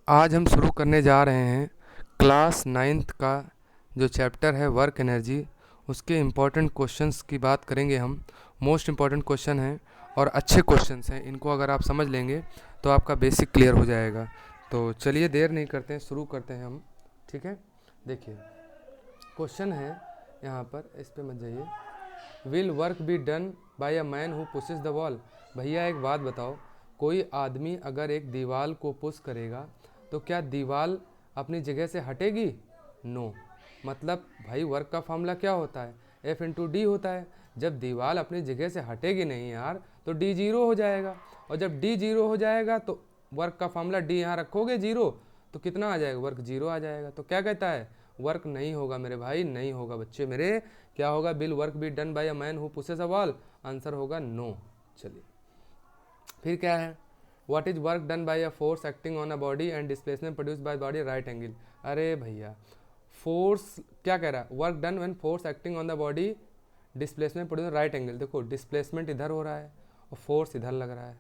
आज हम शुरू करने जा रहे हैं क्लास 9th का जो चैप्टर है वर्क एनर्जी, उसके इम्पोर्टेंट क्वेश्चंस की बात करेंगे हम। मोस्ट इम्पॉर्टेंट क्वेश्चन हैं और अच्छे क्वेश्चंस हैं, इनको अगर आप समझ लेंगे तो आपका बेसिक क्लियर हो जाएगा। तो चलिए देर नहीं करते हैं, शुरू करते हैं हम। ठीक है, देखिए क्वेश्चन है यहाँ पर, इस पे मत जाइए। Will work be done by a man who pushes the wall. भैया एक बात बताओ, कोई आदमी अगर एक दीवार को पुश करेगा तो क्या दीवार अपनी जगह से हटेगी? नो। मतलब भाई वर्क का फॉर्मूला क्या होता है? एफ इंटू डी होता है। जब दीवार अपनी जगह से हटेगी नहीं यार तो डी जीरो हो जाएगा, और जब डी जीरो हो जाएगा तो वर्क का फॉर्मूला डी यहाँ रखोगे जीरो तो कितना आ जाएगा? वर्क जीरो आ जाएगा। तो क्या कहता है? वर्क नहीं होगा मेरे भाई, नहीं होगा बच्चे मेरे। क्या होगा? Bill work be done by a man who pushes a wall. Answer होगा नो। चलिए फिर क्या है? What is work done by a force acting on a body and displacement produce by body right angle. अरे भैया force क्या कह रहा है? Work done when force acting on the body displacement produce right angle. देखो displacement इधर हो रहा है और फोर्स इधर लग रहा है,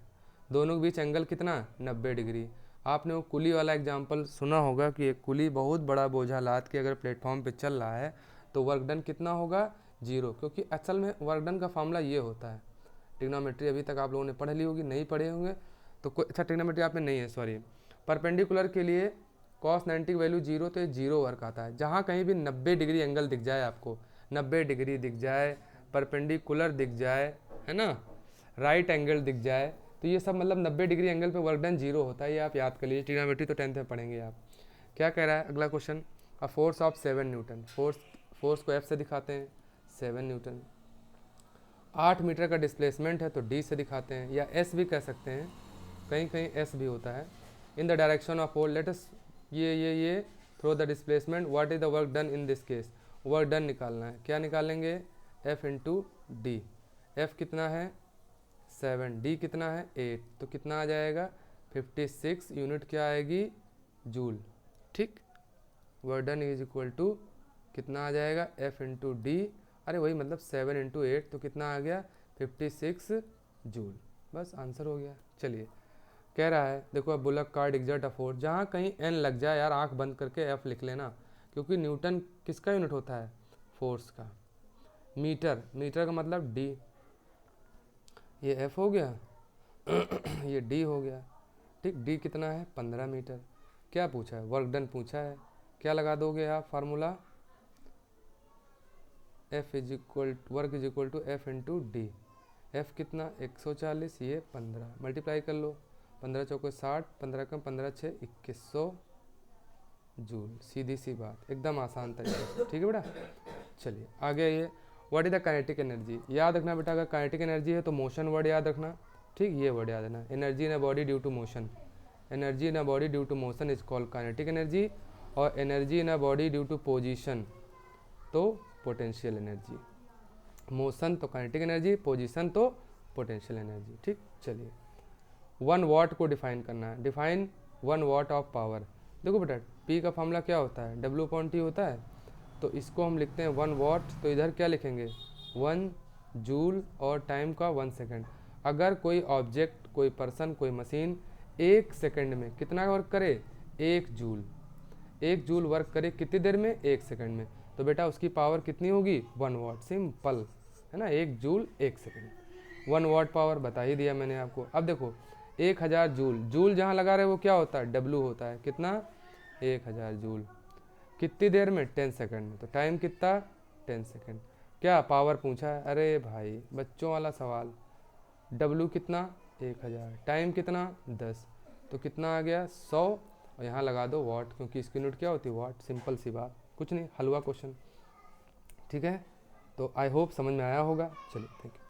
दोनों के बीच एंगल कितना? 90 डिग्री। आपने वो कुली वाला एग्जाम्पल सुना होगा कि एक कुली बहुत बड़ा बोझा लाद के अगर प्लेटफॉर्म पे चल रहा है तो वर्क डन कितना होगा? जीरो। क्योंकि असल में वर्क डन का फॉर्मूला ये होता है। ट्रिग्नोमेट्री अभी तक आप लोगों ने पढ़ ली होगी, नहीं पढ़े होंगे तो कोई अच्छा ट्रिग्नोमेट्री आप में नहीं है, सॉरी। परपेंडिकुलर के लिए cos 90 की वैल्यू जीरो, तो ये जीरो वर्क आता है। जहाँ कहीं भी 90 डिग्री एंगल दिख जाए आपको, 90 डिग्री दिख जाए, परपेंडिकुलर दिख जाए, है ना, राइट एंगल दिख जाए, तो ये सब मतलब 90 डिग्री एंगल पे वर्क डन जीरो होता है। ये आप याद कर लीजिए, ट्रिग्नोमेट्री तो 10th में पढ़ेंगे आप। क्या कह रहा है अगला question? A force of 7 Newton. Force को एफ से दिखाते हैं, 7 न्यूटन। 8 मीटर का डिस्प्लेसमेंट है तो डी से दिखाते हैं, या एस भी कह सकते हैं, कहीं कहीं एस भी होता है। In the direction of force let us ये throw the displacement, what is the work done in this case. Work done निकालना है, क्या निकालेंगे? F into D. एफ कितना है? 7, डी कितना है? 8, तो कितना आ जाएगा? 56 यूनिट क्या आएगी? जूल। ठीक, work done is equal to कितना आ जाएगा? F into d. अरे वही मतलब 7 इंटू 8 तो कितना आ गया? 56 जूल। बस आंसर हो गया। चलिए कह रहा है, देखो अब bullock card exert a force, जहाँ कहीं एन लग जाए यार आंख बंद करके एफ लिख लेना, क्योंकि न्यूटन किसका यूनिट होता है? फोर्स का। मीटर, मीटर का मतलब डी, ये एफ हो गया ये डी हो गया। ठीक, डी कितना है? 15 मीटर। क्या पूछा है? वर्क डन पूछा है। क्या लगा दोगे आप formula? F is equal work is equal to F into D. F कितना? 140, ये 15, मल्टीप्लाई कर लो। 15 चौके 60, 15 कम 15 6 2100 जूल। सीधी सी बात, एकदम आसान तरीके से। ठीक है बेटा, चलिए आगे। ये what is the kinetic energy. याद रखना बेटा, अगर काइनेटिक एनर्जी है तो मोशन वर्ड याद रखना। ठीक, ये वर्ड याद रखना, energy in a body due to motion. Energy in a body due to motion is called kinetic energy, और energy in a body due to position तो पोटेंशियल एनर्जी। मोशन तो kinetic energy, position तो potential energy. ठीक, चलिए 1 watt को define करना है। Define 1 watt of power. देखो बेटा P का फॉर्मूला क्या होता है? W/T होता है, तो इसको हम लिखते हैं 1 वाट, तो इधर क्या लिखेंगे? 1 जूल और टाइम का 1 सेकेंड। अगर कोई ऑब्जेक्ट, कोई पर्सन, कोई मशीन 1 सेकेंड में कितना वर्क करे? 1 जूल। 1 जूल वर्क करे कितनी देर में? 1 सेकेंड में, तो बेटा उसकी पावर कितनी होगी? 1 वाट। सिंपल है ना, 1 जूल 1 सेकेंड। 1 वाट पावर बता ही दिया मैंने आपको। अब देखो 1000 जूल, जूल जहाँ लगा रहे वो क्या होता है? W होता है। कितना? 1000 जूल। कितनी देर में? 10 सेकेंड में, तो टाइम कितना? 10 सेकेंड। क्या पावर पूछा है? अरे भाई बच्चों वाला सवाल। W कितना? 1000, टाइम कितना? 10, तो कितना आ गया? 100, और यहाँ लगा दो वाट, क्योंकि इसकी यूनिट क्या होती है? वाट। सिंपल सी बात, कुछ नहीं, हलवा क्वेश्चन। ठीक है, तो आई होप समझ में आया होगा। चलिए थैंक यू।